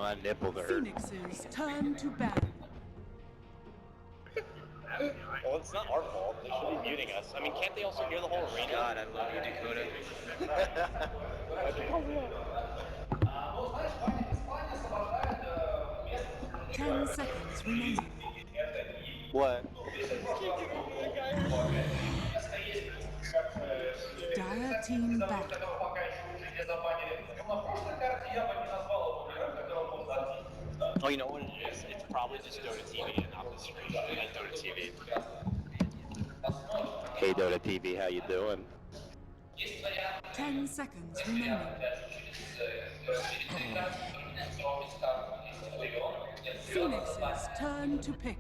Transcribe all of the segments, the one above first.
My nipples are hurt. Phoenix's turn to ban. Well, it's not our fault. They should be muting us. I mean, can't they also hear the whole arena? God, I love you, Dakota. Why'd you call me that? 10 seconds remaining. What? Dire team back. Oh, you know what it is? It's probably just Dota TV and not the stream. Like Dota TV. Hey Dota TV, how you doing? 10 seconds remaining. Phoenix's turn to pick.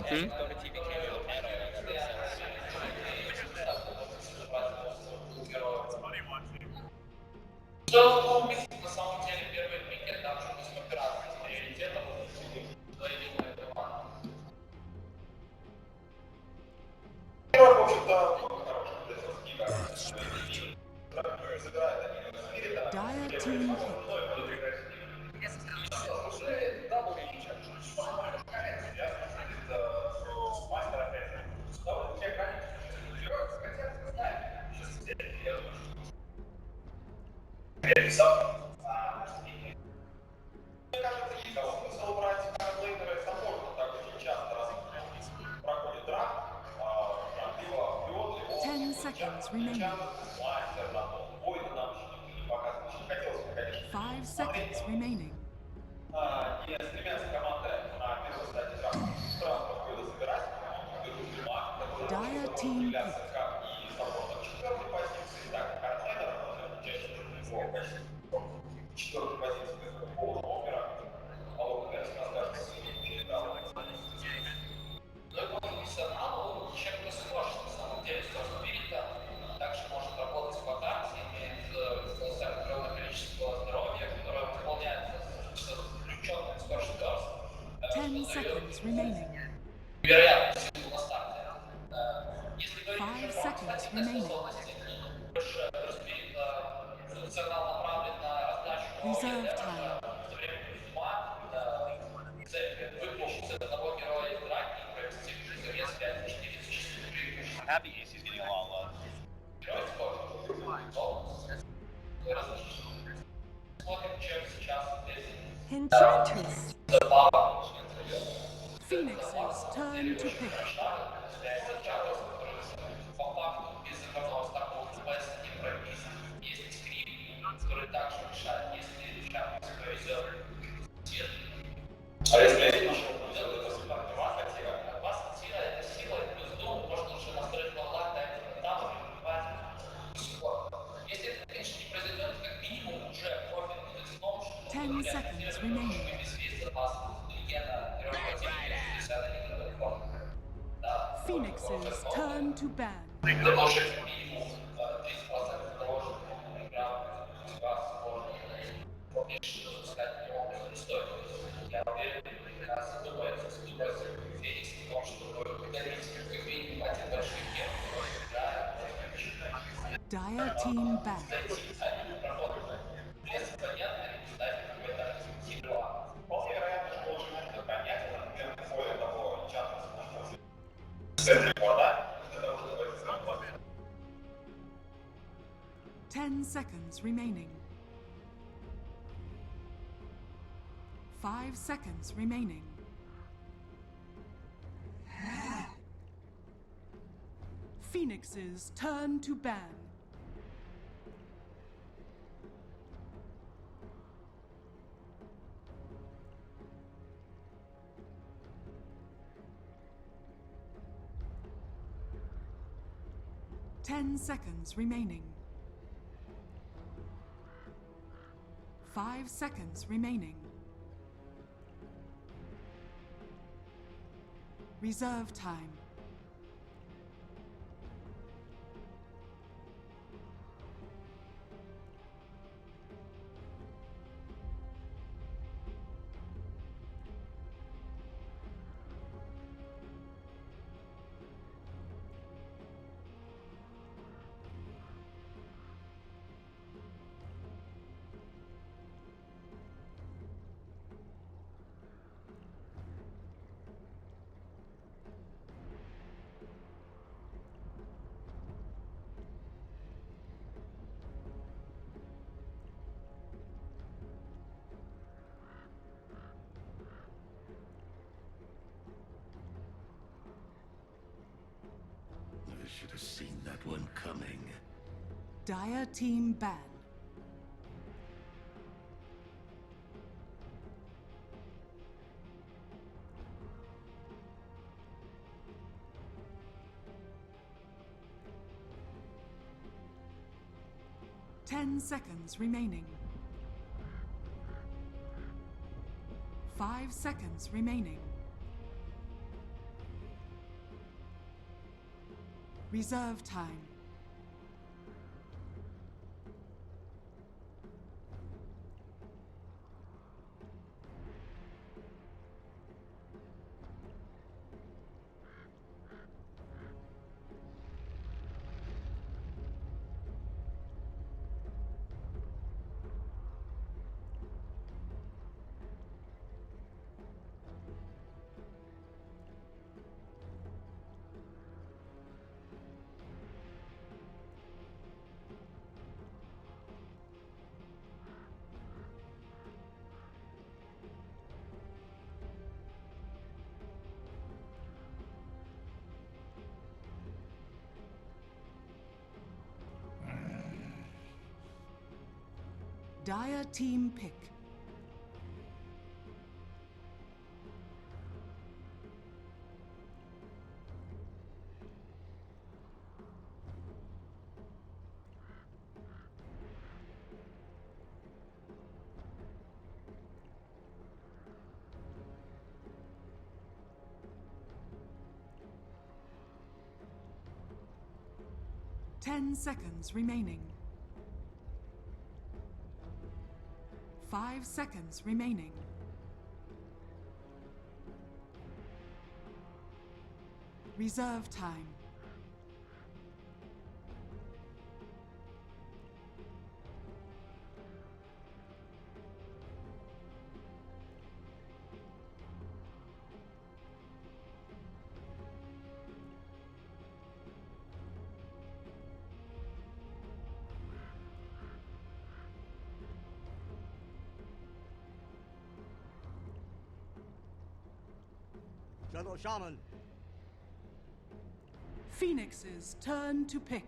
Dakota TV came out. На самом деле первый пикет там что-то с операцией, с приоритетом, двоевидная команда. В общем-то, Dire team pick. Мне кажется, есть смысл брать картлейнера, это можно так очень часто, раз проходит драк, либо пилот, 10 seconds remaining. мастер, воины нам еще не показывают, очень хотелось бы, конечно. 5 seconds remaining. Не стремятся команды на первой стадии драка сразу какой-то собирать, Dire team pick. как и саппортом четвертой позиции, так и картлейнера, чаще всего в качестве четвертой позиции, полного опера, а вот, конечно, скажем, передал. Но это профессионал, он чем-то схож, на самом деле, с спирита, также может работать по карте, имеет огромное количество здоровья, которое выполняется с включенным скоростью. 10 seconds remaining. Вероятно, силу на старте. Если 5 seconds remaining. больше спирита функционал направлен на раздачу Reserve time. I'm happy AC's getting a lot of love. Enchantress. Phoenix's turn to pick. А если еще вас это сила, плюс дом, можно уже настроить баллад, там если это, конечно, не произойдет, как минимум уже профиль будет снова, что 10 seconds remaining. Phoenix's turn to ban. Dire team back. Вполне вероятно, что лучше будет понять, например, более того, часто с 10 seconds remaining. 5 seconds remaining. Phoenix's turn to ban. Ten seconds remaining. 5 seconds remaining. Reserve time. should have seen that one coming. Dire team ban. Ten seconds remaining. 5 seconds remaining. Reserve time. Dire team pick. Ten seconds remaining. 5 seconds remaining. Reserve time. Shadow Shaman. Phoenix's turn to pick.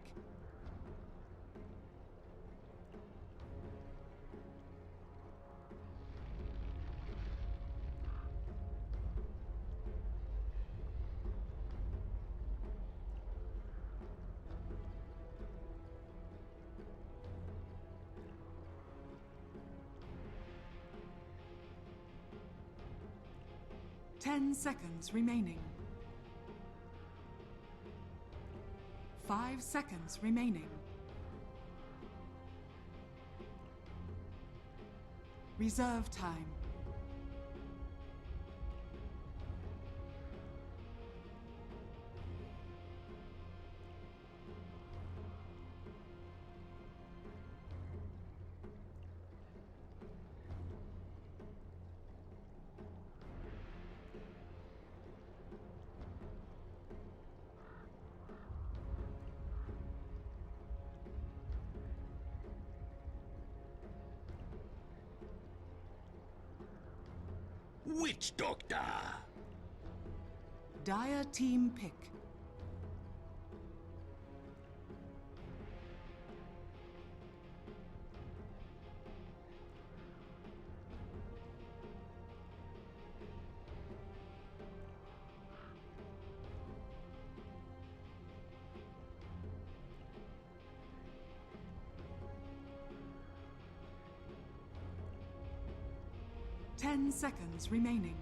Ten seconds remaining. 5 seconds remaining. Reserve time. Witch Doctor! Dire team pick. Ten seconds remaining.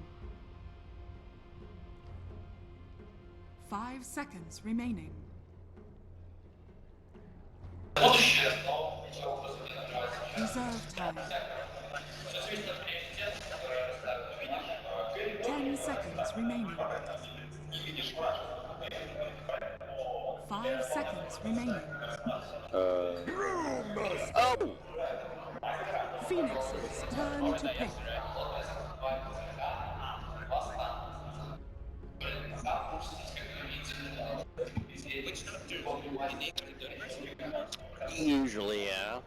5 seconds remaining. Reserve time. 10 seconds remaining. 5 seconds remaining. Oh! Phoenix's turn to pick. Usually, yeah.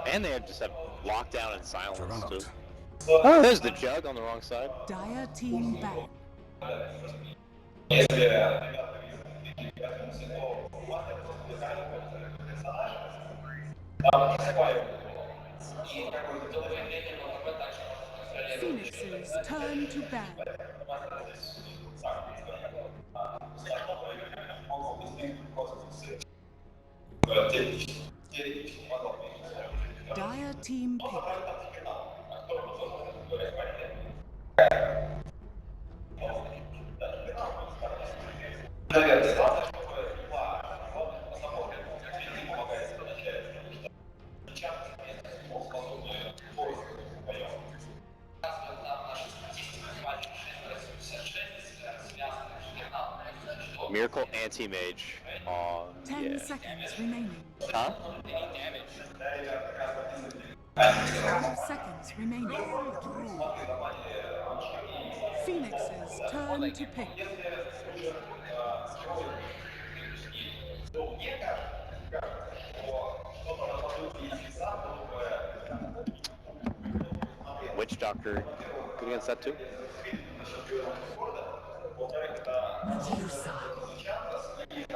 And they just have lockdown and silence too. Oh, there's the jug on the wrong side. Dire team ban. Phoenix's turn to ban. Dire team pick. Miracle anti-mage. Oh, 10 yeah. seconds remaining. Huh? 5 seconds remaining. Phoenix's turn to pick. Witch Doctor. Good against that too.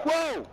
Whoa!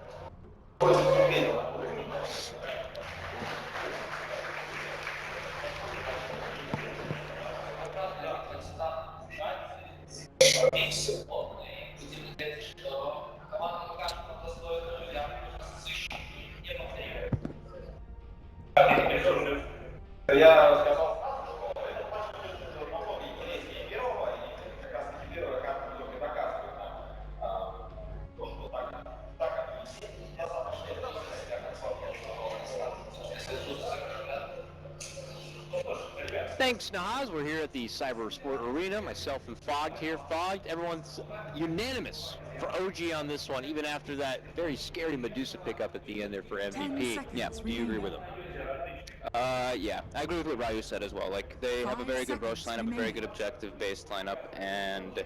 Thanks, Naz. We're here at the Cyber Sport Arena. Myself and Fogged here. Fogged, everyone's unanimous for OG on this one, even after that very scary Medusa pickup at the end there for 10 MVP. seconds Yeah, do you agree with him? Yeah, I agree with what Ryu said as well. Like, they have a 5 very good Roche seconds lineup, a very remaining. good objective-based lineup, and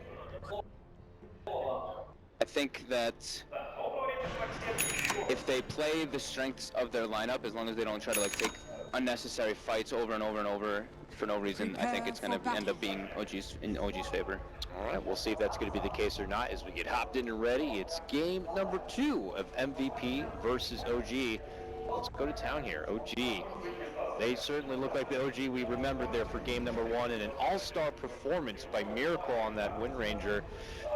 I think that if they play the strengths of their lineup, as long as they don't try to like take unnecessary fights over and over and over for no reason, I think it's going to end up being in OG's favor. All right, we'll see if that's going to be the case or not as we get hopped in and ready. It's game number 2 of MVP versus OG. Let's go to town here. OG. They certainly look like the OG we remembered there for game number 1 and an all-star performance by Miracle on that Wind Ranger.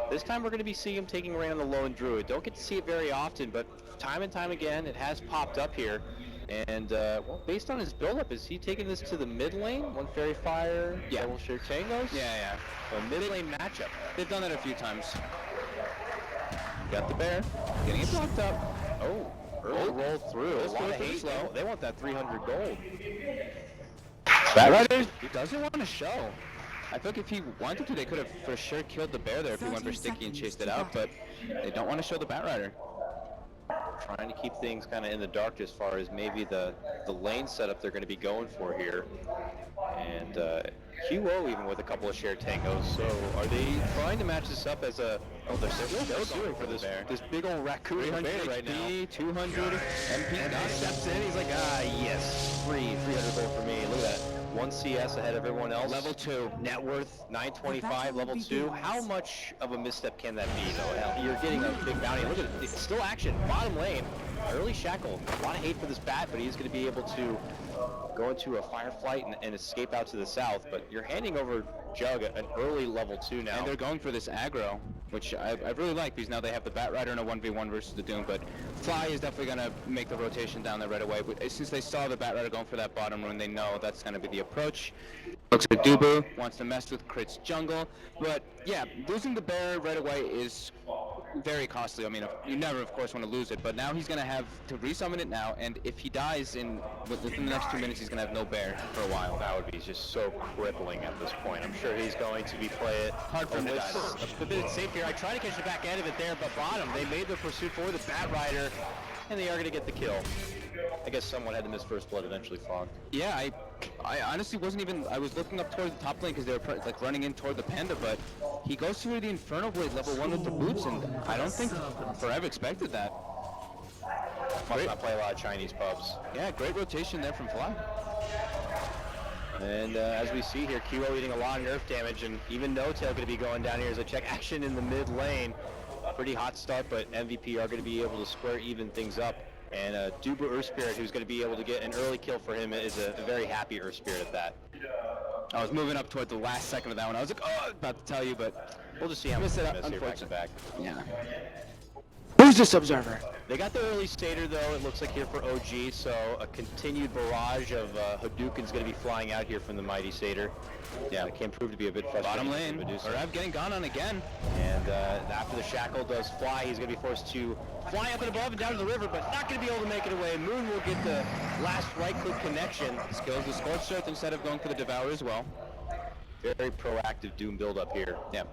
This time we're going to be seeing him taking rain on the Lone Druid. Don't get to see it very often, but time and time again it has popped up here. And, well, based on his build-up, is he taking this to the mid lane? One Fairy Fire, Yeah. double share tangos? Yeah. A mid lane matchup. They've done that a few times. Got the bear, getting it blocked up. Oh, early roll through. A lot of hate. slow. They want that 300 gold. Batrider, he doesn't want to show. I think if he wanted to, they could have for sure killed the bear there if he went for 30 sticky and chased it seconds out, but they don't want to show the Batrider. Trying to keep things kind of in the dark as far as maybe the lane setup they're going to be going for here. And QO even with a couple of shared tangos. So are they trying to match this up as a... Oh, they're suing for this big old raccoon bear right now. 200 MP. And he steps in, he's like, yes, 300 gold for me. Look at that. 1 CS ahead of everyone else. Level 2. Net worth 925, level 2. How much of a misstep can that be, though? Hell, you're getting a big bounty. Look at it. It's still action. Bottom lane. Early Shackle. A lot of hate for this bat, but he's going to be able to go into a Fireflight and escape out to the south. But you're handing over Jug an early level 2 now. And they're going for this aggro, which I really like because now they have the Batrider in a 1v1 versus the Doom, but Fly is definitely going to make the rotation down there right away. But since they saw the Batrider going for that bottom rune, they know that's going to be the approach. Looks like Dubu wants to mess with Crit's jungle, but yeah, losing the bear right away is very costly. I mean, you never, of course, want to lose it, but now he's going to have to resummon it now, and if he dies within the next 2 minutes, he's going to have no bear for a while. That would be just so crippling at this point. I'm sure he's going to be play it hard for him to die. A bit safe here. I try to catch the back end of it there, but bottom, they made the pursuit for the Batrider, and they are going to get the kill. I guess someone had to miss first blood eventually, Fog. Yeah, I honestly wasn't even, I was looking up toward the top lane because they were like running in toward the Panda, but he goes through the Inferno Blade level 1 with the boots, and I don't think Forever expected that. Must not play a lot of Chinese pubs. Yeah, great rotation there from Fly. And as we see here, Kiro eating a lot of nerf damage, and even No-Tail going to be going down here as a check action in the mid lane. Pretty hot start, but MVP are going to be able to square even things up. And Dubu Earth Spirit, who's going to be able to get an early kill for him, is a very happy Earth Spirit at that. I was moving up toward the last second of that one. I was like, oh, about to tell you, but We'll just see how much it up here back to back. yeah. Who's this observer? They got the early Stater though, it looks like here for OG, so a continued barrage of Hadouken's going to be flying out here from the mighty Stater. Yeah, it can prove to be a bit frustrating. Bottom lane, Rev getting gone on again. And after the shackle does fly, he's going to be forced to fly up and above and down to the river, but not going to be able to make it away. Moon will get the last right-click connection. Skills the Scorched Earth instead of going for the Devour as well. Very proactive Doom build-up here. Yep.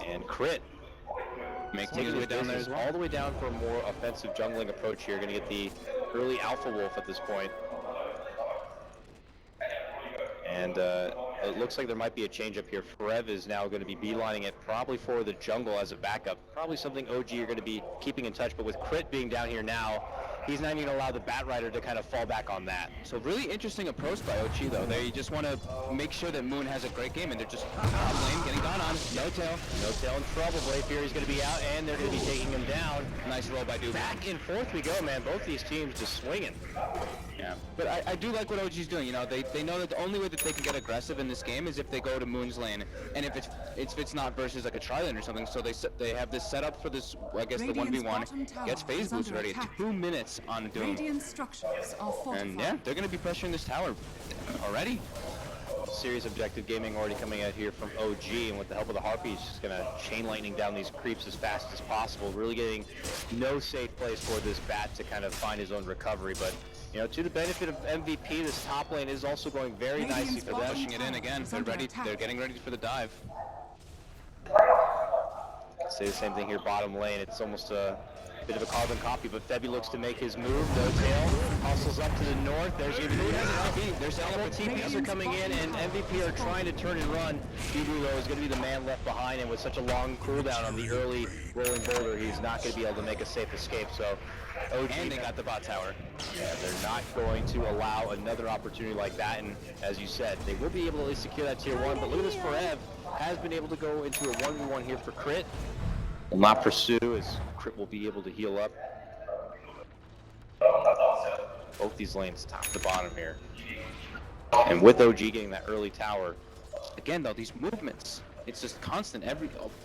And Crit. Making his way down there as well. All the way down for a more offensive jungling approach here. Going to get the early Alpha Wolf at this point. And it looks like there might be a change up here. Forev is now going to be beelining it probably for the jungle as a backup. Probably something OG are going to be keeping in touch, but with Crit being down here now, he's not even going to allow the Bat Rider to kind of fall back on that. So really interesting approach by OG though. They just want to make sure that Moon has a great game, and they're just top lane getting gone on. No-Tail. No-Tail in trouble. Blade Fury's going to be out, and they're going to be taking him down. Nice roll by Dubu. Back and forth we go, man. Both these teams just swinging. Yeah, but I do like what OG's doing. You know, they know that the only way that they can get aggressive in this game is if they go to Moon's lane, and if it's not versus like a tri-lane or something. So they have this set up for this. I guess the 1v1 gets phase boost ready. 2 minutes on Doom. Radiant structures are fortified. And yeah, they're going to be pressuring this tower already. Serious objective gaming already coming out here from OG, and with the help of the Harpies, just going to chain lightning down these creeps as fast as possible. Really getting no safe place for this Bat to kind of find his own recovery, but you know, to the benefit of MVP, this top lane is also going very nicely for them. Pushing it in again. They're ready. They're getting ready for the dive. Say the same thing here, bottom lane. It's almost a bit of a carbon copy, but Febby looks to make his move. No-Tail hustles up to the north. There's even Their several TPs are coming in, and MVP are trying to turn and run. Dubu, though, is going to be the man left behind, and with such a long cooldown on the early rolling boulder, he's not going to be able to make a safe escape. So OG, And they got the bot tower. yeah, they're not going to allow another opportunity like that, and as you said, they will be able to at least secure that tier 1, but look at this, Forev has been able to go into a 1v1 here for Crit. Will not pursue, as Crit will be able to heal up. Both these lanes top to bottom here. And with OG getting that early tower, Again though, these movements, it's just constant.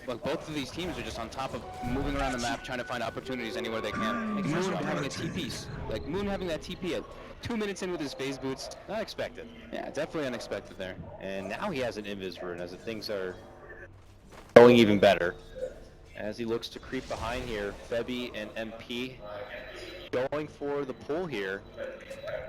Like both of these teams are just on top of moving around the map, trying to find opportunities anywhere they can. Like Moon having a TP, like Moon having that TP at 2 minutes in with his phase boots. not expected. Yeah, definitely unexpected there. And now he has an invis rune as things are going even better. As he looks to creep behind here, Febby and MP going for the pull here.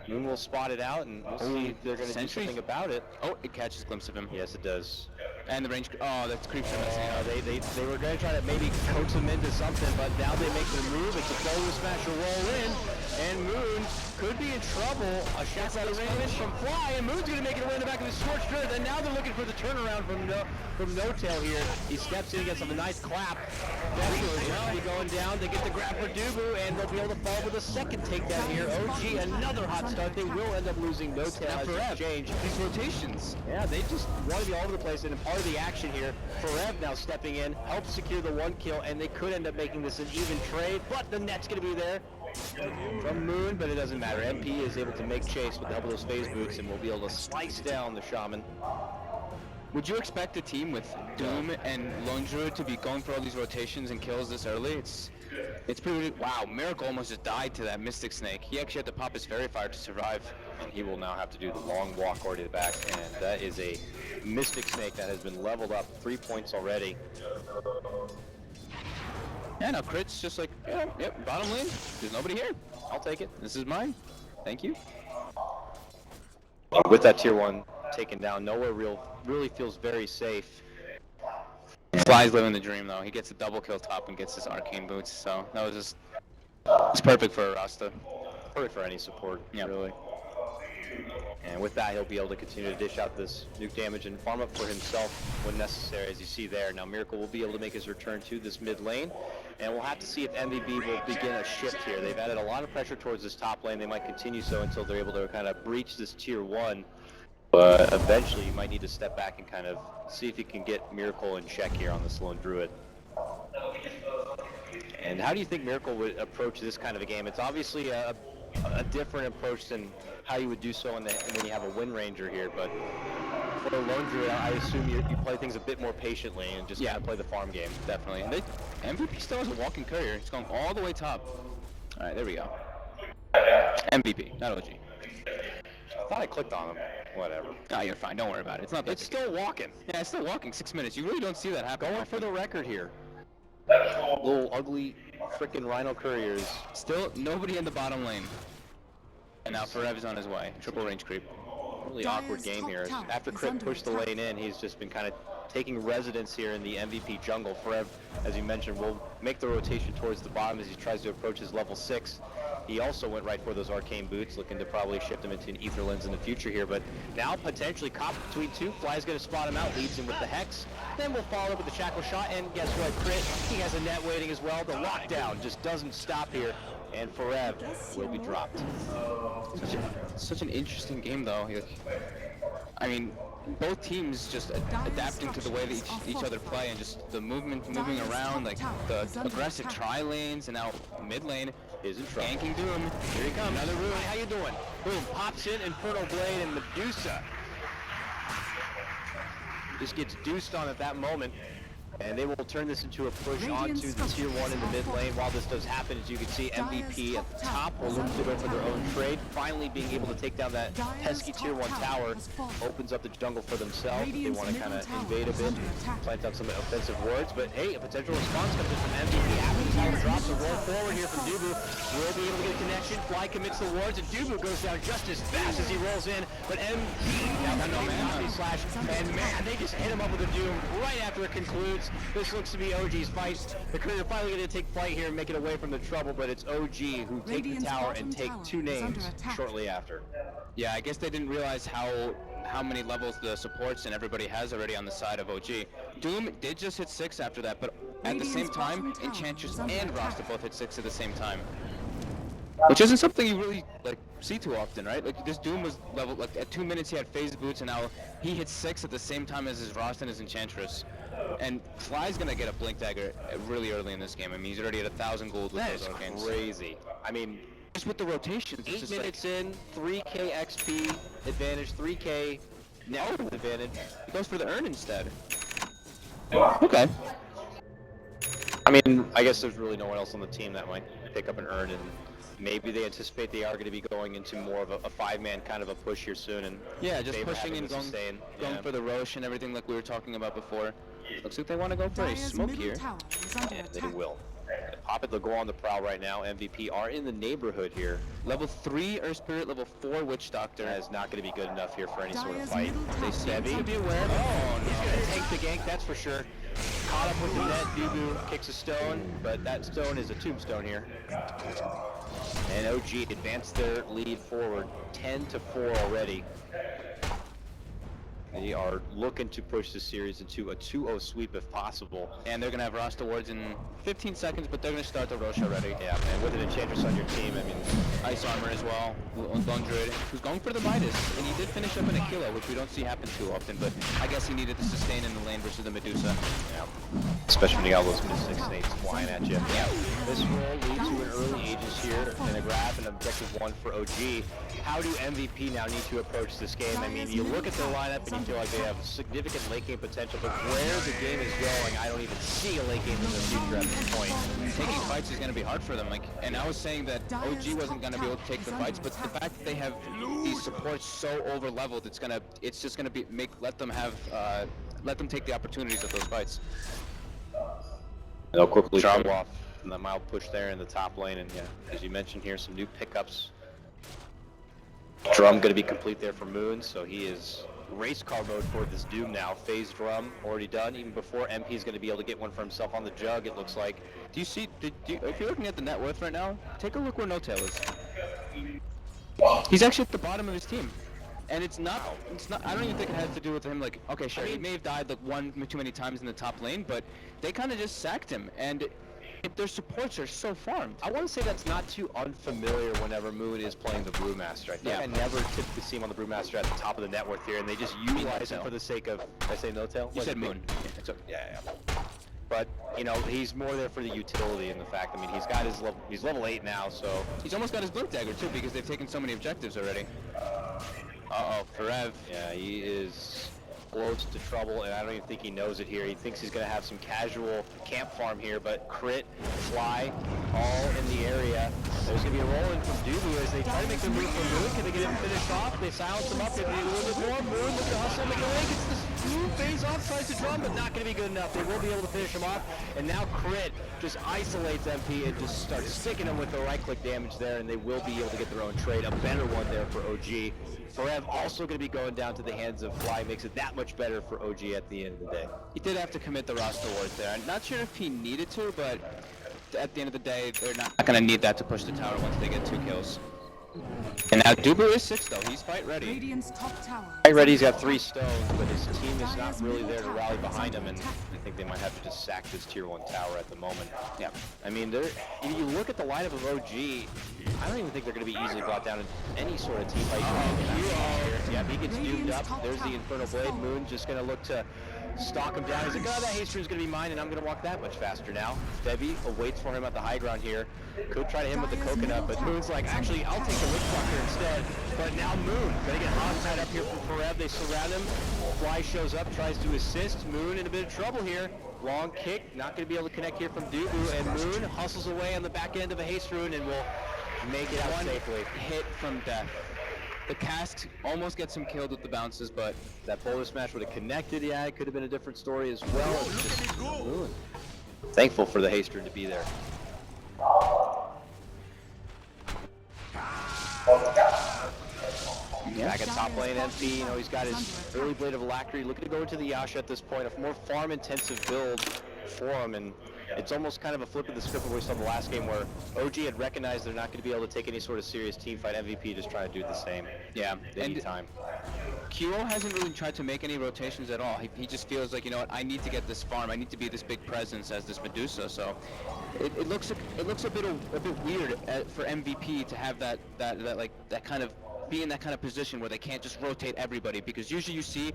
Moon will spot it out, and we'll see if they're going to do something about it. Oh, it catches a glimpse of him. Yes, it does. And the range. Oh, that's creeps are missing out. They were going to try to maybe coax him into something, but now they make the move. It's a forward smash or roll in, and Moon could be in trouble. A shot out of range from Fly, and Moon's going to make it away in the back of the Scorched Earth, and now they're looking for the turnaround from No-Tail here. He steps in, gets him a nice clap. Now be going down. They get the grab for Dubu, and they'll be able to follow with a second takedown here. OG, another hot start. They will end up losing No-Tail as they change. These rotations. Yeah, they just want to be all over the place, and part of the action here, Forev now stepping in, helps secure the 1 kill, and they could end up making this an even trade, but the net's going to be there from Moon, but it doesn't matter. MP is able to make chase with the help of those phase boots, and will be able to slice down the Shaman. Would you expect a team with Doom and Lone Druid to be going for all these rotations and kills this early? It's pretty. Wow, Miracle almost just died to that Mystic Snake. He actually had to pop his Fairy Fire to survive. And he will now have to do the long walk already to the back, and that is a Mystic Snake that has been leveled up 3 points already. Yeah, now Crit's just like, yeah, yep, bottom lane. There's nobody here. I'll take it. This is mine. Thank you. With that tier 1 taken down, Nowhere really feels very safe. Fly's living the dream though. He gets a double kill top and gets his arcane boots, so that was just, it's perfect for Rasta. Perfect for any support, really. And with that, he'll be able to continue to dish out this nuke damage and farm up for himself when necessary, as you see there. Now Miracle will be able to make his return to this mid lane, and we'll have to see if MVP will begin a shift here. They've added a lot of pressure towards this top lane. They might continue so until they're able to kind of breach this tier 1. But eventually you might need to step back and kind of see if you can get Miracle in check here on this lone Druid. And how do you think Miracle would approach this kind of a game? It's obviously a different approach than how you would do so when you have a Wind Ranger here, but for a lone Druid, I assume you play things a bit more patiently and just kind of play the farm game. Definitely. And MVP still has a walking courier. He's going all the way top. All right, there we go. MVP, not OG. I thought I clicked on him. Whatever. Ah, you're fine. Don't worry about it. It's not that. It's still walking. Yeah, it's still walking. 6 minutes. You really don't see that happen. Going for the record here. Little ugly frickin' Rhino Couriers. Still nobody in the bottom lane. And now Forev is on his way. Triple range creep. Really awkward game here. After Crit pushed the lane in, he's just been kind of taking residence here in the MVP jungle. Forev, as you mentioned, will make the rotation towards the bottom as he tries to approach his level 6. He also went right for those arcane boots, looking to probably shift him into an ether lens in the future here, but now potentially caught between two. Fly's gonna spot him out, leads him with the Hex, then we'll follow up with the Shackle Shot, and guess what, Crit, he has a net waiting as well. The lockdown just doesn't stop here, and Forev will be dropped. Such an interesting game though. I mean, both teams just adapting to the way that each other play, and just the moving around, like the aggressive tri-lanes, and now mid lane is in trouble. Ganking Doom. Here he comes. Another room. How you doing? Boom. Pops in, Infernal Blade, and Medusa just gets deuced on at that moment. And they will turn this into a push onto the tier 1 in the mid lane. While this does happen, as you can see, MVP at the top will look to go for their own trade. Finally being able to take down that pesky tier 1 tower opens up the jungle for themselves. They want to kind of invade a bit, plant out some offensive wards. But hey, a potential response comes in from MVP after the tower drops. A roll forward here from Dubu. Will be able to get a connection. Fly commits the wards, and Dubu goes down just as fast as he rolls in. But MVP now slash, and man, they just hit him up with a Doom right after it concludes. This looks to be OG's fight. The Courier finally going to take flight here and make it away from the trouble, but it's OG who take the tower and take 2 names shortly after. Yeah, I guess they didn't realize how many levels the supports and everybody has already on the side of OG. Doom did just hit 6 after that, but at the same time, Enchantress and Rasta both hit 6 at the same time. Which isn't something you really see too often, right? Like this Doom was level, at 2 minutes he had phase boots, and now he hit 6 at the same time as his Rasta and his Enchantress. And Fly's gonna get a Blink Dagger really early in this game. I mean, he's already at 1,000 gold with those arcanes. Crazy. I mean, just with the rotations. 8 minutes in, 3k XP advantage, 3k net advantage. He goes for the urn instead. Okay. I mean, I guess there's really no one else on the team that might pick up an urn, and maybe they anticipate they are going to be going into more of a 5-man kind of a push here soon. And yeah, just pushing and going for the Roche and everything like we were talking about before. Looks like they want to go for a smoke here. And they will. Pop it, they'll go on the prowl right now. MVP are in the neighborhood here. Level 3 Earth Spirit, level 4 Witch Doctor. That is not going to be good enough here for any sort of fight. They said to be aware. Oh, he's going to take the gank, that's for sure. Caught up with the net, Dubu kicks a stone, but that stone is a tombstone here. And OG advanced their lead forward 10-4 already. They are looking to push this series into a 2-0 sweep if possible. And they're going to have Rasta wards in 15 seconds, but they're going to start the Roche already. Yeah, and with an Enchantress on your team, I mean... Ice Armor as well, on Druid, who's going for the Midas, and he did finish up in a kilo, which we don't see happen too often, but I guess he needed to sustain in the lane versus the Medusa. Yeah, especially when you got those Mystics snakes flying at you. Yeah. This roll leads to an early Aegis here, and a grab, and objective 1 for OG. How do MVP now need to approach this game? I mean, you look at their lineup and you feel like they have significant late game potential, but where the game is going, I don't even see a late game in the future at this point. Taking fights is going to be hard for them, and I was saying that OG wasn't going to be able to take the fights, but the fact that they have these supports so over leveled, it's just going to let them take the opportunities of those fights. They'll quickly show off from the mild push there in the top lane, and yeah, as you mentioned here, some new pickups. Drum going to be complete there for Moon, so he is race car mode for this Doom now. Phase Drum already done, even before MP is going to be able to get one for himself on the jug, it looks like. Do you see, if you're looking at the net worth right now, take a look where No-Tail is. He's actually at the bottom of his team. And it's not, I don't even think it has to do with him, like, okay, sure, he may have died like 1 too many times in the top lane, but they kind of just sacked him. And Their supports are so farmed. I want to say that's not too unfamiliar whenever Moon is playing the Brewmaster. I think I never typically see him on the Brewmaster at the top of the net worth here, and they just utilize him for the sake of, did I say no-tail? You said Moon. Yeah. But, you know, he's more there for the utility and the fact, I mean, he's got his level, he's level 8 now, so. He's almost got his Blink Dagger too, because they've taken so many objectives already. Uh-oh, Forev. Yeah, he is close to trouble, and I don't even think he knows it here. He thinks he's going to have some casual camp farm here, but Crit, Fly, all in the area. There's going to be a roll-in from Dubu as they try to make the move from Moon. Can they get him finished off? They silence him up. They need a little bit more. Moon with the hustle, make a link. It's this Moon phase off, tries to drum, but not going to be good enough. They will be able to finish him off, and now Crit just isolates MP and just starts sticking him with the right-click damage there, and they will be able to get their own trade. A better one there for OG. Forev also going to be going down to the hands of Fly, makes it that much better for OG at the end of the day. He did have to commit the roster wars there. I'm not sure if he needed to, but at the end of the day, they're not going to need that to push the tower once they get 2 kills. And now Dubu is 6 though, he's fight ready. Radiant's top tower. Fight ready, he's got 3 stones, but his team is not really there to rally behind him, and I think they might have to just sack this tier 1 tower at the moment. Yeah, I mean, if you look at the lineup of OG, I don't even think they're going to be easily brought down in any sort of team fight. Yeah, he gets doomed up. There's the Infernal Blade. Moon just going to look to stalk him down. He's like, oh, that haste rune's going to be mine, and I'm going to walk that much faster now. Debbie awaits for him at the high ground here. Could try to hit him with the coconut, but Moon's like, actually, I'll take the Witchwalker instead. But now Moon going to get hog-tied up here from Forev. They surround him. Fly shows up, tries to assist. Moon in a bit of trouble here. Long kick, not going to be able to connect here from Dubu, and Moon hustles away on the back end of a haste rune and will make it out safely. Hit from death. The cast almost gets him killed with the bounces, but that boulder smash would have connected. Yeah, it could have been a different story as well. It's just Moon. Thankful for the haste rune to be there. Back at top lane, MP, you know, he's got his early Blade of Alacrity, looking to go into the Yasha at this point, a more farm-intensive build for him, and it's almost kind of a flip of the script of what we saw in the last game where OG had recognized they're not going to be able to take any sort of serious team fight. MVP just trying to do the same. Yeah, anytime. QO hasn't really tried to make any rotations at all. He just feels like, you know what, I need to get this farm. I need to be this big presence as this Medusa. So it looks a bit weird for MVP to have that kind of be in that kind of position where they can't just rotate everybody, because usually you see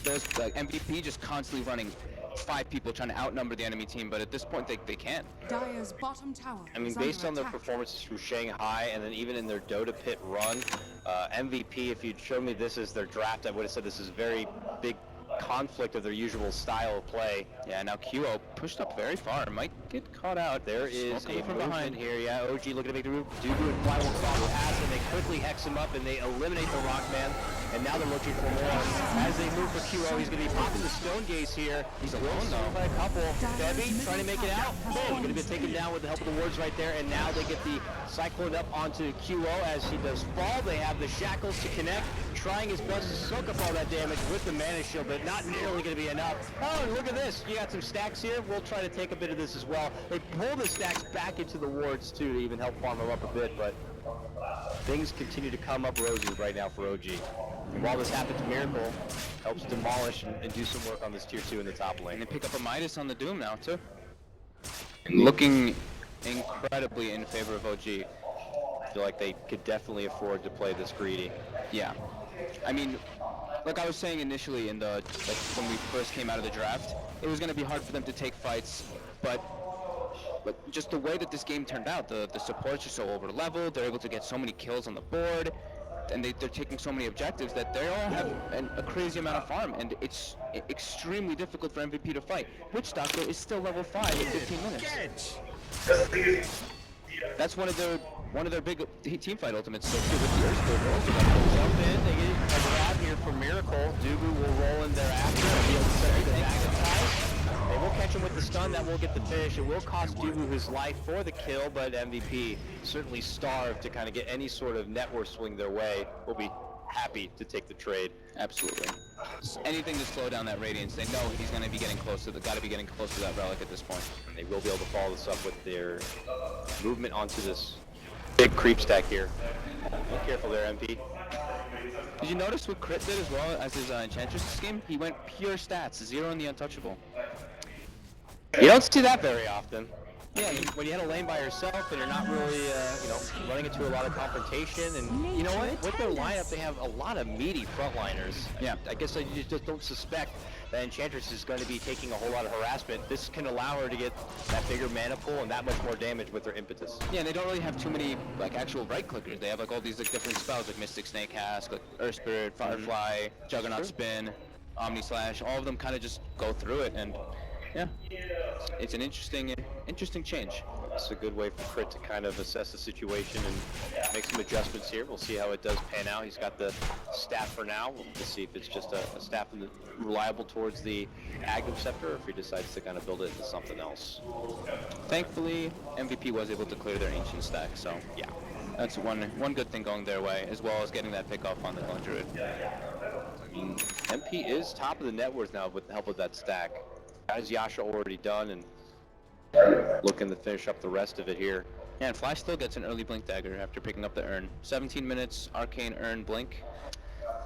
those MVP just constantly running 5 people trying to outnumber the enemy team, but at this point they can't. Dire's bottom tower. I mean, based on their performances through Shanghai and then even in their Dota pit run, MVP, if you'd shown me this as their draft, I would have said this is a very big conflict of their usual style of play. Yeah, now QO pushed up very far, might get caught out. There is a from behind here. Yeah, OG looking to make the move. Dubu and Fly will follow pass, and they quickly hex him up, and they eliminate the Rockman. And now they're looking for more. As they move for QO, he's going to be popping the Stone Gaze here. He's alone though by a couple. Debbie trying to make it out. Boom! Going to be taken down with the help of the wards right there, and now they get the Cyclone up onto QO as he does fall. They have the Shackles to connect, trying his best to soak up all that damage with the Mana Shield, but not nearly going to be enough. Oh, and look at this. You got some stacks here. We'll try to take a bit of this as well. They pull the stacks back into the wards too to even help farm them up a bit, but things continue to come up rosy right now for OG. And while this happens, Miracle helps demolish and do some work on this tier 2 in the top lane. And they pick up a Midas on the Doom now too. Looking incredibly in favor of OG. I feel like they could definitely afford to play this greedy. Yeah. I mean, like I was saying initially in the when we first came out of the draft, it was going to be hard for them to take fights, but just the way that this game turned out, the supports are so over leveled, they're able to get so many kills on the board, and they're taking so many objectives that they all have a crazy amount of farm, and it's extremely difficult for MVP to fight. Witch Doctor is still level 5 in 15 minutes. That's one of their big team fight ultimates. So too, with the Earthquake jump in, they get a grab here for Miracle. Dubu will roll in thereafter and be able to set the magnetize. They will catch him with the stun, that will get the finish. It will cost Dubu his life for the kill, but MVP certainly starved to kind of get any sort of net worth swing their way. Will be happy to take the trade. Absolutely. Anything to slow down that Radiance. They know he's going to be getting close to got to be getting close to that relic at this point. And they will be able to follow this up with their movement onto this big creep stack here. Be careful there, MP. Did you notice what Crit did as well as his Enchantress this game? He went pure stats, 0 in the Untouchable. You don't see that very often. Yeah, when you hit a lane by yourself and you're not really, you know, running into a lot of confrontation, and you know what? With their lineup, they have a lot of meaty frontliners. Yeah. I guess you just don't suspect that Enchantress is going to be taking a whole lot of harassment. This can allow her to get that bigger mana pool and that much more damage with her impetus. Yeah, and they don't really have too many like actual right clickers. They have like all these like different spells like Mystic Snake Cask, like Earth Spirit, Firefly, Juggernaut Spin, Omni Slash. All of them kind of just go through it, and yeah, it's an interesting change. It's a good way for Crit to kind of assess the situation and make some adjustments here. We'll see how it does pan out. He's got the staff for now. We'll see if it's just a staff reliable towards the Aghanim Scepter, or if he decides to kind of build it into something else. Thankfully, MVP was able to clear their Ancient stack, so yeah, that's one good thing going their way, as well as getting that pick off on the Lone Druid. I mean, MP is top of the net worth now with the help of that stack. Got his Yasha already done and looking to finish up the rest of it here. Yeah, and Fly still gets an early Blink Dagger after picking up the Urn. 17 minutes, Arcane Urn Blink.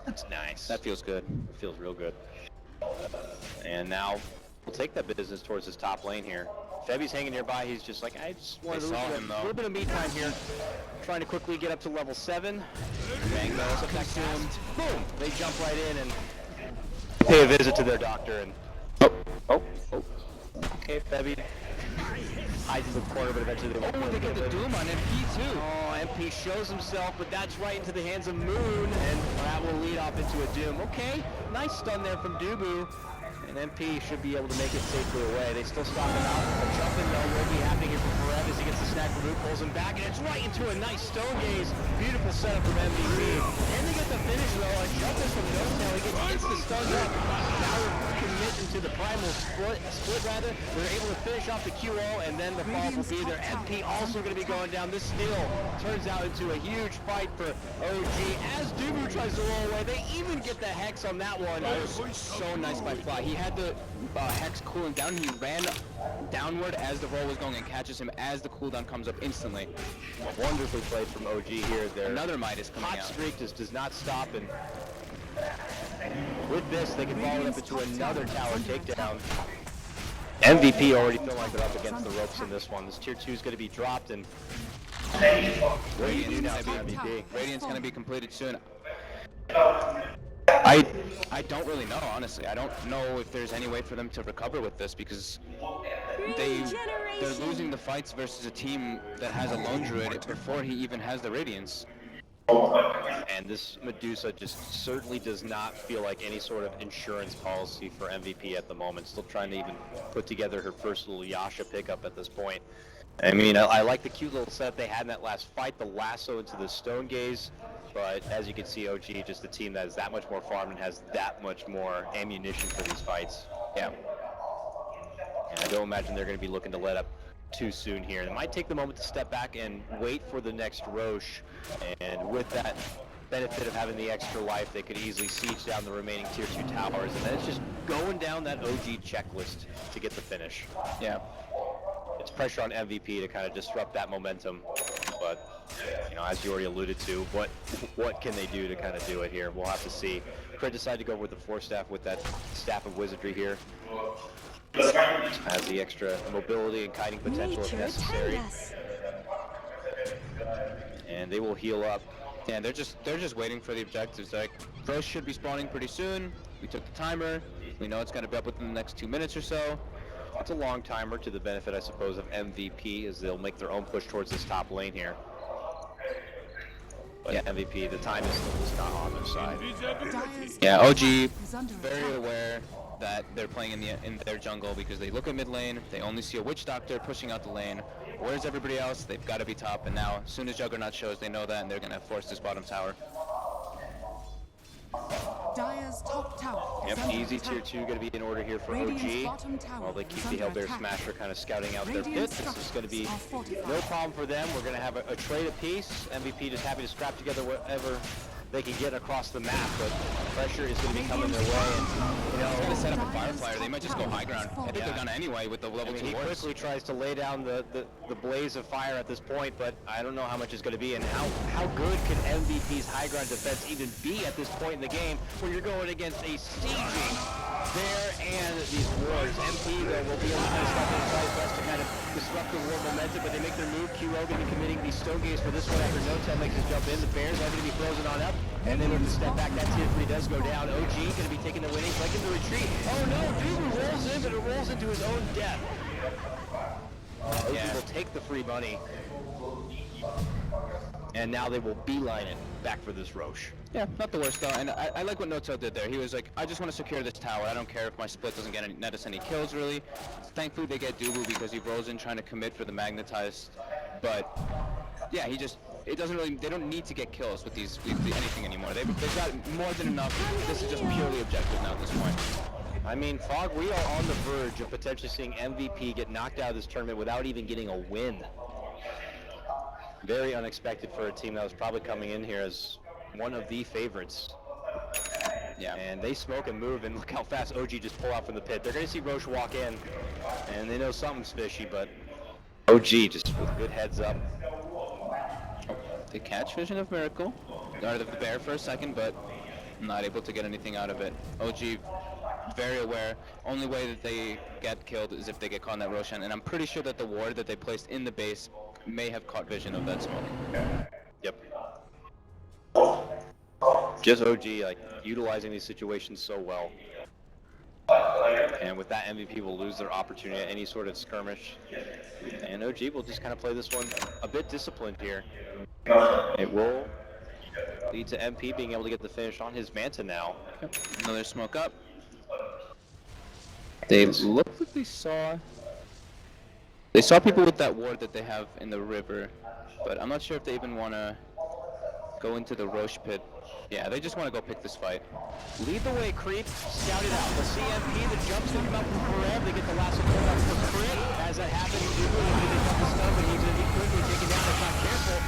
That's nice. That feels good. It feels real good. And now we'll take that business towards his top lane here. Febby's hanging nearby. He's just like, I just wanted a little bit of me time here. Trying to quickly get up to level 7. Mango's consumed. Boom! They jump right in and pay a visit to their doctor. And oh. Okay, Febby hides in the corner, but eventually they won't. They get the Doom on MP too. Oh, MP shows himself, but that's right into the hands of Moon, and that will lead off into a Doom. Okay, nice stun there from Dubu. And MP should be able to make it safely away. They still stop him out. A jumping though will be happening here from Forever as he gets the snag from Moon, pulls him back, and it's right into a nice Stone Gaze. Beautiful setup from MVP. And they get the finish though. A jump is from Nosetail. He gets instant stunned up. Now we're committing to the primal split rather. We're able to finish off the QO, and then the fall will be there. MP also going to be going down. This still turns out into a huge fight for OG as Dubu tries to roll away. They even get the Hex on that one. That was so nice by Fly. He had the Hex cooling down. He ran downward as the roll was going and catches him as the cooldown comes up instantly. Wonderfully played from OG here. Their Another Midas coming hot out. streak just does not stop, and with this they can follow it up into another tower takedown. MVP already feel like they're up against the ropes in this one. This tier 2 is going to be dropped, and Radiant's going to be completed soon. I don't really know, honestly. I don't know if there's any way for them to recover with this, because they're losing the fights versus a team that has a Lone Druid before he even has the Radiance. And this Medusa just certainly does not feel like any sort of insurance policy for MVP at the moment. Still trying to even put together her first little Yasha pickup at this point. I mean, I like the cute little setup they had in that last fight, the lasso into the Stone Gaze. But as you can see, OG just a team that is that much more farmed and has that much more ammunition for these fights. Yeah. And I don't imagine they're going to be looking to let up too soon here. They might take the moment to step back and wait for the next Roche. And with that benefit of having the extra life, they could easily siege down the remaining tier 2 towers. And then it's just going down that OG checklist to get the finish. Yeah. It's pressure on MVP to kind of disrupt that momentum. But you know, as you already alluded to, what can they do to kind of do it here? We'll have to see. Crit decided to go with the Force Staff with that Staff of Wizardry here. Has the extra mobility and kiting potential if necessary. And they will heal up. Yeah, they're just waiting for the objectives. Like, Roche should be spawning pretty soon. We took the timer. We know it's going to be up within the next 2 minutes or so. It's a long timer to the benefit, I suppose, of MVP, as they'll make their own push towards this top lane here. But yeah, MVP, the time is still not on their side. Yeah, OG very aware that they're playing in their jungle, because they look at mid lane, they only see a Witch Doctor pushing out the lane. Where's everybody else? They've got to be top, and now as soon as Juggernaut shows, they know that, and they're going to force this bottom tower. Dire's top tower. Yep, easy tier 2 going to be in order here for OG. While they keep the Hellbear Smasher kind of scouting out their pit. This is going to be no problem for them. We're going to have a trade apiece. MVP just happy to scrap together whatever they can get across the map, but pressure is going to be coming their way. And, you know, He's gonna set up a fire flyer. They might just go high ground. I think they're gonna anyway with the level 2 he wards. quickly tries to lay down the blaze of fire at this point, but I don't know how much it's going to be, and how good can MVP's high ground defense even be at this point in the game where you're going against a sieging Bear and these wards. MP, though, will be able to kind of step in and try his best to kind of disrupt the war momentum, but they make their move. QO going to be committing these stone gates for this one after No Time makes his jump in. The Bears are going to be frozen on up, and then with the step back, that tier 3 does go down. OG going to be taking the winnings, like in the retreat. Oh no, Dubu rolls in, but it rolls into his own death. OG will take the free money, and now they will beeline it back for this Roche. Yeah, not the worst though, and I like what Noto did there. He was like, I just want to secure this tower. I don't care if my split doesn't net us any kills, really. Thankfully, they get Dubu because he rolls in trying to commit for the magnetized. But yeah, they don't need to get kills with anything anymore. They've got more than enough. This is just purely objective now at this point. I mean, Fog, we are on the verge of potentially seeing MVP get knocked out of this tournament without even getting a win. Very unexpected for a team that was probably coming in here as one of the favorites. Yeah, and they smoke and move, and look how fast OG just pull out from the pit. They're going to see Roche walk in, and they know something's fishy, but OG just with good heads up. They catch Vision of Miracle, guarded the Bear for a second, but not able to get anything out of it. OG very aware. Only way that they get killed is if they get caught in that Roshan, and I'm pretty sure that the ward that they placed in the base may have caught Vision of that smoke. Yep. Just OG, like, utilizing these situations so well. And with that, MVP will lose their opportunity at any sort of skirmish. And OG will just kind of play this one a bit disciplined here. It will lead to MP being able to get the finish on his Manta now. Yep. Another smoke up. They looked like they saw people with that ward that they have in the river, but I'm not sure if they even want to go into the Roche pit. Yeah, they just want to go pick this fight. Lead the way, Creep. Scout it out. The CMP, the jumps that come out from Karev. They get the last one out for Crit. As that happens, Dubu is going to pick up the stun, but he's going to be quickly taken down if not careful.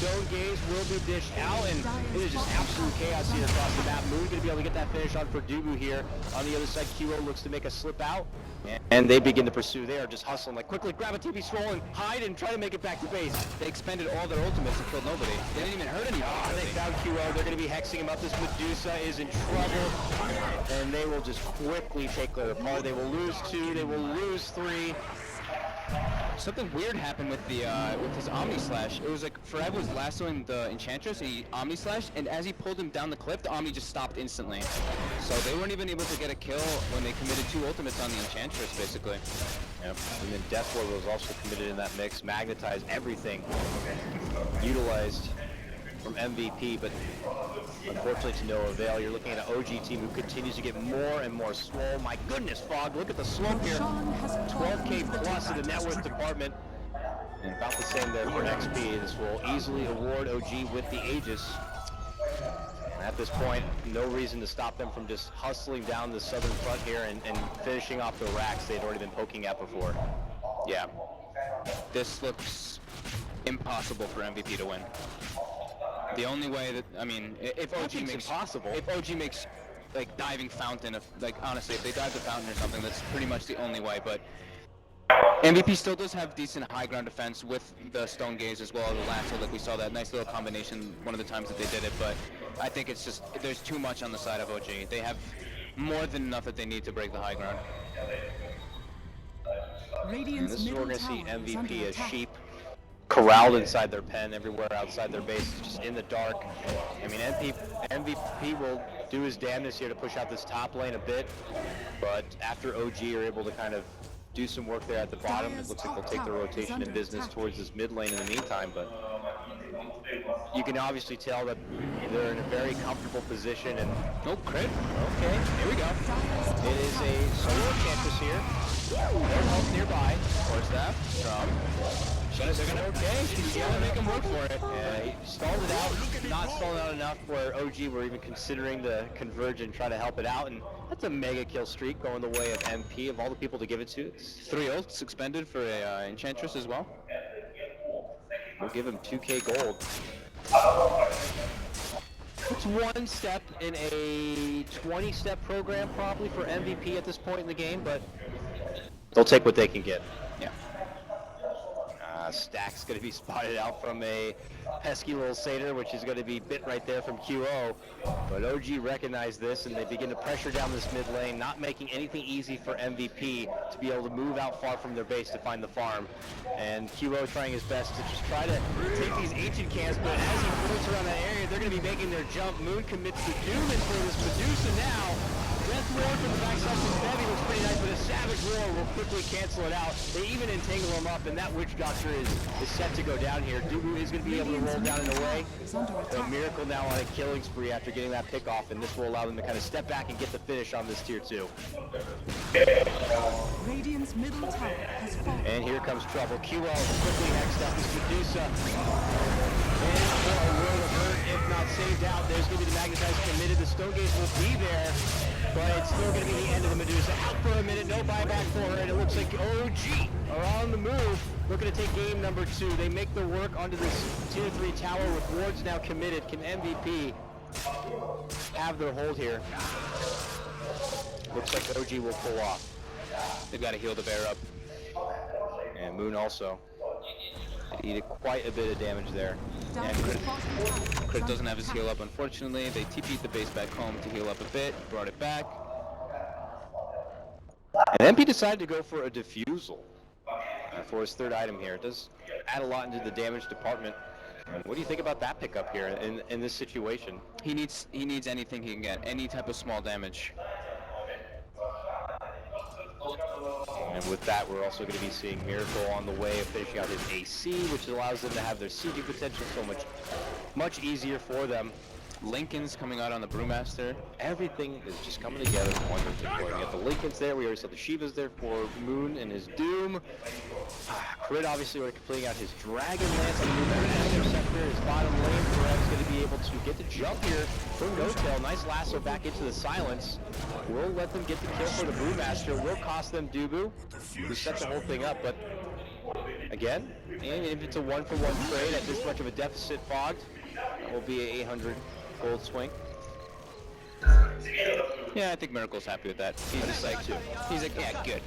Stone Gaze will be dished out, and it is just absolute chaos here across the map. Moon going to be able to get that finish on for Dubu here. On the other side, QO looks to make a slip out, and they begin to pursue. They are just hustling, like quickly grab a TP scroll and hide and try to make it back to base. They expended all their ultimates and killed nobody. They didn't even hurt anyone. They found QO. They're going to be hexing him up. This Medusa is in trouble, and they will just quickly take their apart. They will lose 2. They will lose 3. Something weird happened with his Omni Slash. It was like Forev was lassoing the Enchantress, and he Omni Slashed, and as he pulled him down the cliff, the Omni just stopped instantly. So they weren't even able to get a kill when they committed 2 ultimates on the Enchantress, basically. Yep. And then Death Ward was also committed in that mix. Magnetized everything. Utilized from MVP, but unfortunately to no avail. You're looking at an OG team who continues to get more and more swole. My goodness, Fog, look at the slope here. 12K plus in the net worth department. And about the same there for XP. This will easily award OG with the Aegis. And at this point, no reason to stop them from just hustling down the southern front here and finishing off the racks they'd already been poking at before. Yeah. This looks impossible for MVP to win. The only way that, I mean, if OG makes like diving fountain, honestly, if they dive the fountain or something, that's pretty much the only way. But MVP still does have decent high ground defense with the Stone Gaze as well as the Lasso. Like we saw that nice little combination one of the times that they did it. But I think it's just there's too much on the side of OG. They have more than enough that they need to break the high ground. And this is where we're going to see MVP as sheep corralled inside their pen, everywhere outside their base, just in the dark. I mean, MVP will do his damnedest here to push out this top lane a bit, but after OG are able to kind of do some work there at the bottom, it looks like they'll take the rotation and business towards this mid lane in the meantime, but you can obviously tell that they're in a very comfortable position and... Oh, crit. Okay, here we go. It is a solo Enchantress here. Their health nearby. Core staff, strong. Okay, she's gonna make him work for it. Yeah, he stalled it out, not stalled out enough where OG were even considering to converge and try to help it out, and that's a mega kill streak going the way of MP of all the people to give it to. 3 ults expended for a Enchantress as well. We'll give him 2k gold. It's one step in a 20-step program probably for MVP at this point in the game, but they'll take what they can get. Yeah. Stack's going to be spotted out from a pesky little satyr, which is going to be bit right there from QO. But OG recognized this, and they begin to pressure down this mid lane, not making anything easy for MVP to be able to move out far from their base to find the farm. And QO trying his best to just try to take these ancient camps, but as he floats around that area, they're going to be making their jump. Moon commits the Doom in for this Medusa now. Death Ward from the backside from Bevy looks pretty nice, but a Savage Roar will quickly cancel it out. They even entangle him up, and that Witch Doctor is set to go down here. Dubu is going to be able to roll down and away. So Miracle now on a killing spree after getting that pick off, and this will allow them to kind of step back and get the finish on this tier 2. Radiant's middle tower has fallen. And here comes trouble. QO quickly next up is Medusa. And for a world of hurt, if not saved out, there's going to be the Magnetize committed. The Stone Gaze will be there, but it's still going to be the end of the Medusa. Out for a minute, no buyback for her, and it looks like OG are on the move, looking to take game number 2. They make the work onto this tier 3 tower with wards now committed. Can MVP have their hold here? Looks like OG will pull off. They've got to heal the bear up. And Moon also. He did quite a bit of damage there. And Crit doesn't have his heal up, unfortunately. They TP'd the base back home to heal up a bit, brought it back. And MP decided to go for a defusal for his third item here. It does add a lot into the damage department. And what do you think about that pickup here in this situation? He needs anything he can get, any type of small damage. And with that, we're also going to be seeing Miracle on the way of finishing out his AC, which allows them to have their CG potential so much easier for them. Lincoln's coming out on the Brewmaster. Everything is just coming together wonderfully for him. We got the Lincolns there. We already saw the Shivas there for Moon and his Doom. Crit obviously already completing out his Dragon Lance on the Moon Interceptor. His bottom lane for is going to be able to get the jump here for No-Tail. Nice lasso back into the silence. We'll let them get the kill for the Brewmaster. Will cost them Dubu, who set the whole thing up. But again, and if it's a one-for-one trade at this much of a deficit fogged, that will be an 800 gold swing. Yeah, I think Miracle's happy with that. He's just like, he's like, yeah, good.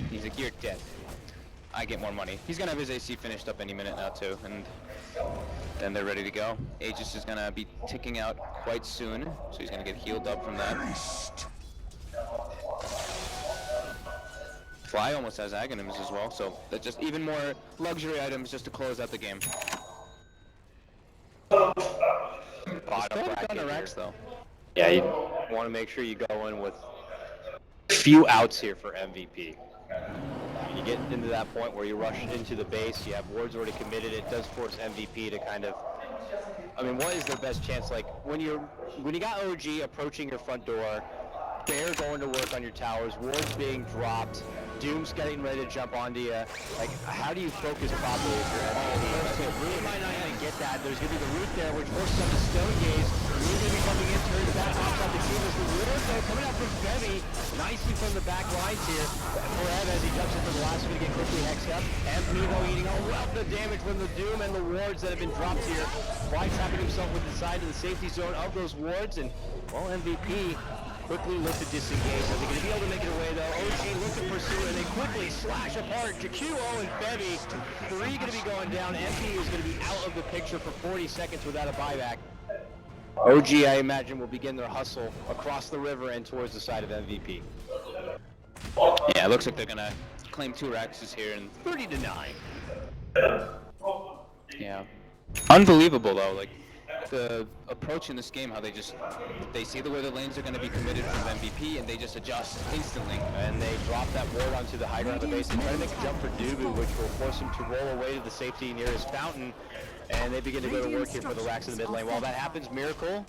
He's like, you're dead. I get more money. He's gonna have his AC finished up any minute now too, and then they're ready to go. Aegis is gonna be ticking out quite soon, so he's gonna get healed up from that. Fly almost has Aghanims as well, so that's just even more luxury items just to close out the game. Bottom bracket on Rex though. Yeah, you want to make sure you go in with few outs here for MVP. You get into that point where you rush into the base, you have wards already committed, it does force MVP to kind of, I mean, what is their best chance? Like, when you got OG approaching your front door, Bear going to work on your towers, wards being dropped, Doom's getting ready to jump onto you, like, how do you focus properly if you're MVP? Really might not gonna get that. There's gonna be the root there, which forces on the Stone Gaze. Root gonna be coming in, turns back off on the team. There's the ward though coming out from Bevy, nicely from the back lines here. Forev as he jumps into the last, gonna get quickly hexed up. And Mevo eating a wealth of damage from the Doom and the wards that have been dropped here. Fly trapping himself with the side of the safety zone of those wards, and well, MVP quickly look to disengage. Are they going to be able to make it away though? OG look to pursue, and they quickly slash apart JQO and Bevy. 3 going to be going down. MP is going to be out of the picture for 40 seconds without a buyback. OG, I imagine, will begin their hustle across the river and towards the side of MVP. Yeah, it looks like they're going to claim 2 Raxes here and 30-9. Yeah. Unbelievable though, like the approach in this game, how they see the way the lanes are going to be committed from MVP and they just adjust instantly. And they drop that ward onto the high ground of the base and try to make a jump for Dubu, which will force him to roll away to the safety nearest fountain. And they begin to go to work here for the Rax in the mid lane. While that happens, Miracle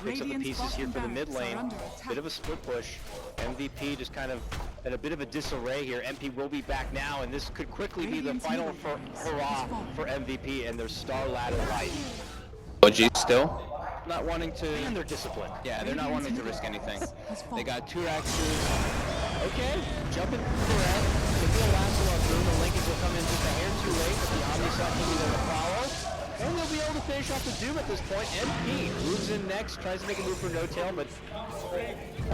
picks up the pieces here for the mid lane. Bit of a split push. MVP just kind of in a bit of a disarray here. MP will be back now, and this could quickly be the final hurrah for MVP and their StarLadder life. OG still not wanting to... And they're disciplined. Yeah, they're not wanting to risk anything. They got 2 Raxes. Okay, jumping through the last one through. The Lincolns will come in just a hair too late, but the Omnisat will be there to follow. And they'll be able to finish off the Doom at this point. MP moves in next, tries to make a move for no tail, but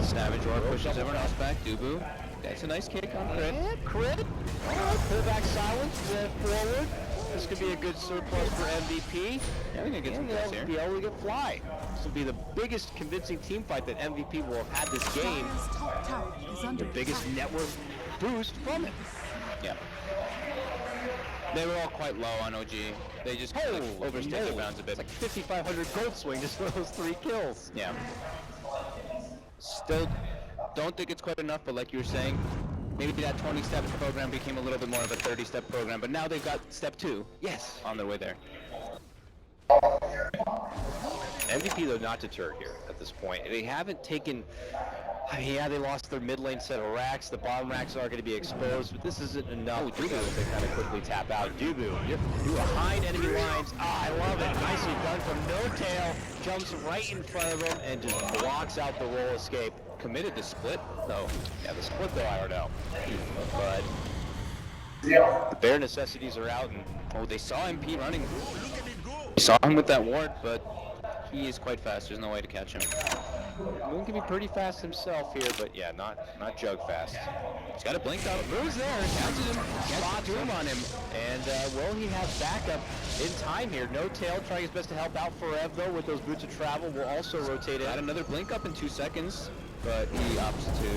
Savage Orb pushes everyone else back. Dubu, that's a nice kick on crit. yeah, crit. Alright, pull back silence, forward. This could be a good surplus for MVP. Yeah, we can get some And kills they'll here. be able to get Fly. This will be the biggest convincing team fight that MVP will have had this game. Dire's top tower is under The biggest attack. network boost from it. Yeah. They were all quite low on OG. They just kind of overstayed their bounds a bit. It's like 5,500 gold swing just for those 3 kills. Yeah. Still don't think it's quite enough, but like you were saying, maybe that 20-step program became a little bit more of a 30-step program, but now they've got step 2. Yes. On their way there. MVP though not deterred here at this point. They haven't taken, I mean, yeah, they lost their mid lane set of racks. The bottom racks are going to be exposed, but this isn't enough to kind of quickly tap out. Dubu, behind enemy lines. Ah, I love it. Nicely done from No Tail. Jumps right in front of him and just blocks out the roll escape. Committed the split, though. Yeah, the split though, I don't know. But the bare necessities are out, and Oh, they saw MP running. They saw him with that ward, but he is quite fast. There's no way to catch him. Moon can be pretty fast himself here, but yeah, not jug fast. He's got a blink out. Moon's there, catches him, spots Doom on him, and will he have backup in time here? No Tail trying his best to help out Forev though with those boots of travel. Will also rotate in. Got another blink up in 2 seconds, but he opts to...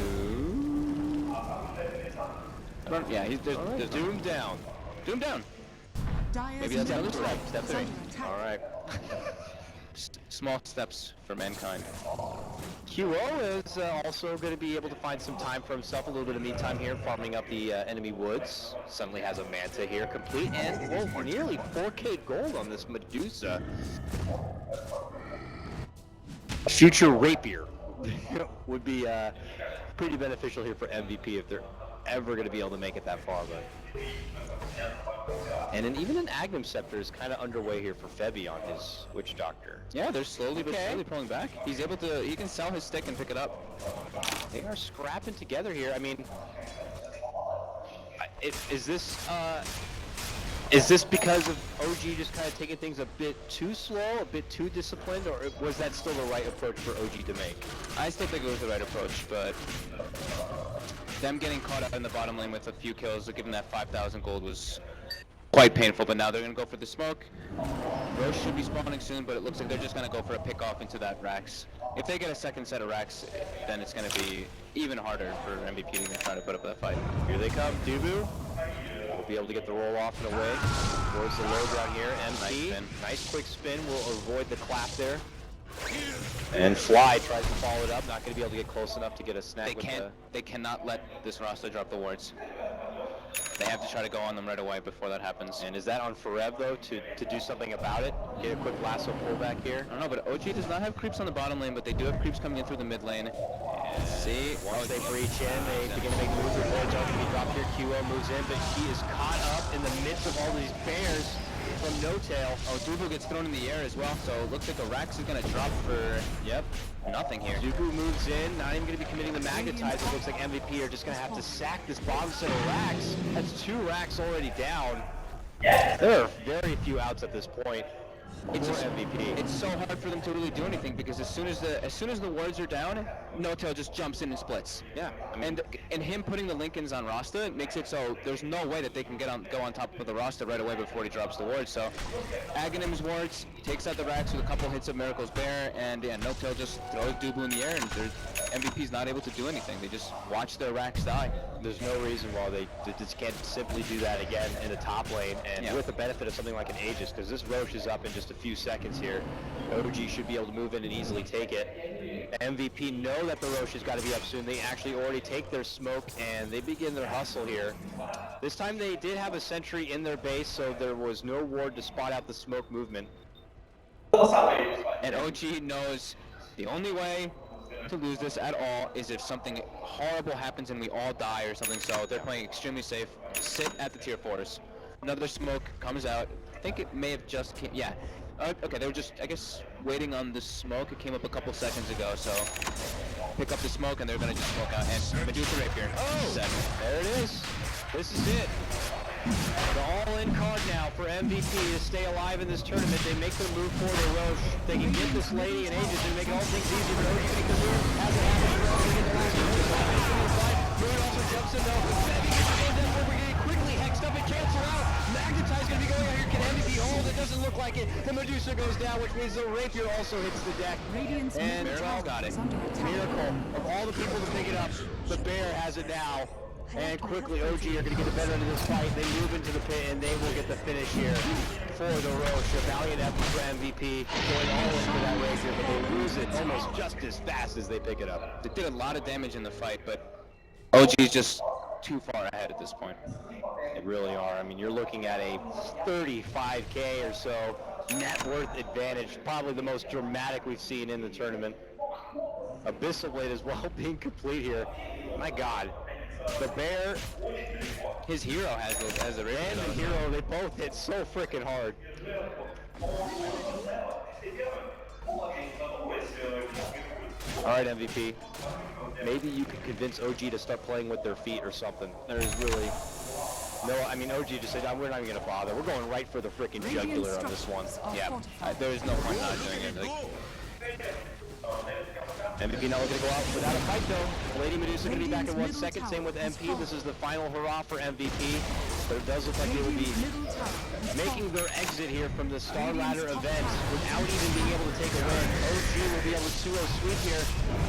Yeah, there's Doom down. Doom down. Dire's Maybe that's middle another tower step. Step is 3. under attack. All right. Small steps for mankind. QO is also going to be able to find some time for himself, a little bit of me time here, farming up the enemy woods. Suddenly has a Manta here complete, and nearly 4k gold on this Medusa. A future Rapier would be pretty beneficial here for MVP if they're ever going to be able to make it that far. But and then even an Agnum Scepter is kind of underway here for Febby on his Witch Doctor. Yeah, they're slowly but surely pulling back. He's able to, he can sell his stick and pick it up. They are scrapping together here. I mean, is this because of OG just kind of taking things a bit too slow, a bit too disciplined, or was that still the right approach for OG to make? I still think it was the right approach, but them getting caught up in the bottom lane with a few kills, given that 5,000 gold was quite painful. But now they're going to go for the smoke. Roche should be spawning soon, but it looks like they're just going to go for a pick off into that racks. If they get a second set of racks, then it's going to be even harder for MVP to try to put up that fight. Here they come, Dubu. Will be able to get the roll off and away towards the low down here. MP, nice quick spin, will avoid the clap there. And Fly tries to follow it up, not going to be able to get close enough to get a snag with the... They cannot let this roster drop the wards. They have to try to go on them right away before that happens. And is that on Forev though, to do something about it? Get a quick lasso pullback here? I don't know, but OG does not have creeps on the bottom lane, but they do have creeps coming in through the mid lane. See, once they breach in, they begin to make moves. The wards are going to be dropped here. QO moves in, but he is caught up in the midst of all these bears from No Tail. Oh, Dubu gets thrown in the air as well, so it looks like the Rax is going to drop for, nothing here. Dubu moves in, not even going to be committing the Magnetize. It looks like MVP are just going to have to sack this bottom set of racks. That's 2 racks already down. There are very few outs at this point. It's for just, MVP. It's so hard for them to really do anything because as soon as the wards are down, No Tail just jumps in and splits. Yeah, I mean, and him putting the Lincolns on Rasta makes it so there's no way that they can go on top of the Rasta right away before he drops the wards. So Aghanim's wards takes out the racks with a couple hits of Miracle's Bear, and No Tail just throws Dubu in the air, and MVP's not able to do anything. They just watch their racks die. There's no reason why they just can't simply do that again in the top lane, and with the benefit of something like an Aegis, because this Roche is up in just a few seconds here. OG should be able to move in and easily take it. MVP know that the Roche has got to be up soon. They actually already take their smoke, and they begin their hustle here. This time they did have a sentry in their base, so there was no ward to spot out the smoke movement. And OG knows the only way to lose this at all is if something horrible happens and we all die or something, so they're playing extremely safe. Sit at the tier 4s. Another smoke comes out. I think it may have just came, okay, they were just, I guess, waiting on the smoke. It came up a couple seconds ago, so pick up the smoke and they're gonna just smoke out. And Medusa Rapier. Oh, there it is. This is it. The all-in card now for MVP to stay alive in this tournament. They make their move for the Roche. They can get this lady and Aegis and make all things easy, but OG make the move. As it happens, Roche will get the last move. Moon also jumps in though. Fabby gets the game down where we're getting quickly hexed up and cancel out. Magnetize going to be going out here. Can MVP hold? It doesn't look like it. The Medusa goes down, which means the Rapier also hits the deck. Radiant's And middle Bear tower got it. is under attack. Miracle. Of all the people to pick it up, the Bear has it now. And quickly, OG are going to get the better end of this fight. They move into the pit, and they will get the finish here for the Roche. A valiant effort for MVP, going all in for that Rapier, but they lose it almost just as fast as they pick it up. They did a lot of damage in the fight, but OG is just too far ahead at this point. They really are. I mean, you're looking at a 35K or so net worth advantage, probably the most dramatic we've seen in the tournament. Abyssal Blade as well being complete here. My God. The Bear, His hero has a Rapier. and the Hero, they both hit so freaking hard. Alright, MVP. Maybe you could convince OG to start playing with their feet or something. There's really no, I mean, OG just said, we're not even going to bother. We're going right for the freaking jugular on this one. Yeah, there's no point not doing it. Like, MVP now looking to go out without a fight though. Lady Medusa going to be back in 1 second. Same with MP. This is the final hurrah for MVP. But it does look like they will be making their exit here from the StarLadder event without even being able to take a win. OG will be able to 2-0 sweep here.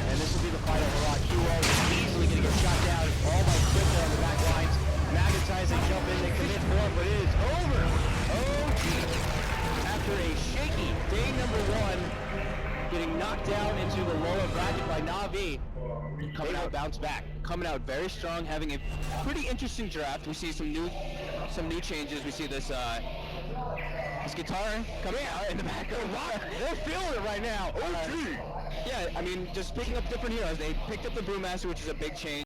And this will be the final hurrah. QO is easily going to get shot down. All by Crypto on the back lines. Magnetize, they jump in, they commit for it, but it is over. OG, after a shaky day number 1, getting knocked down into the lower bracket by Na'Vi. Coming out, bounce back. coming out very strong, having a pretty interesting draft. We see some new changes. We see this guitar coming out in the background. They're feeling it right now. OG. Yeah, I mean, just picking up different heroes. They picked up the Brewmaster, which is a big change.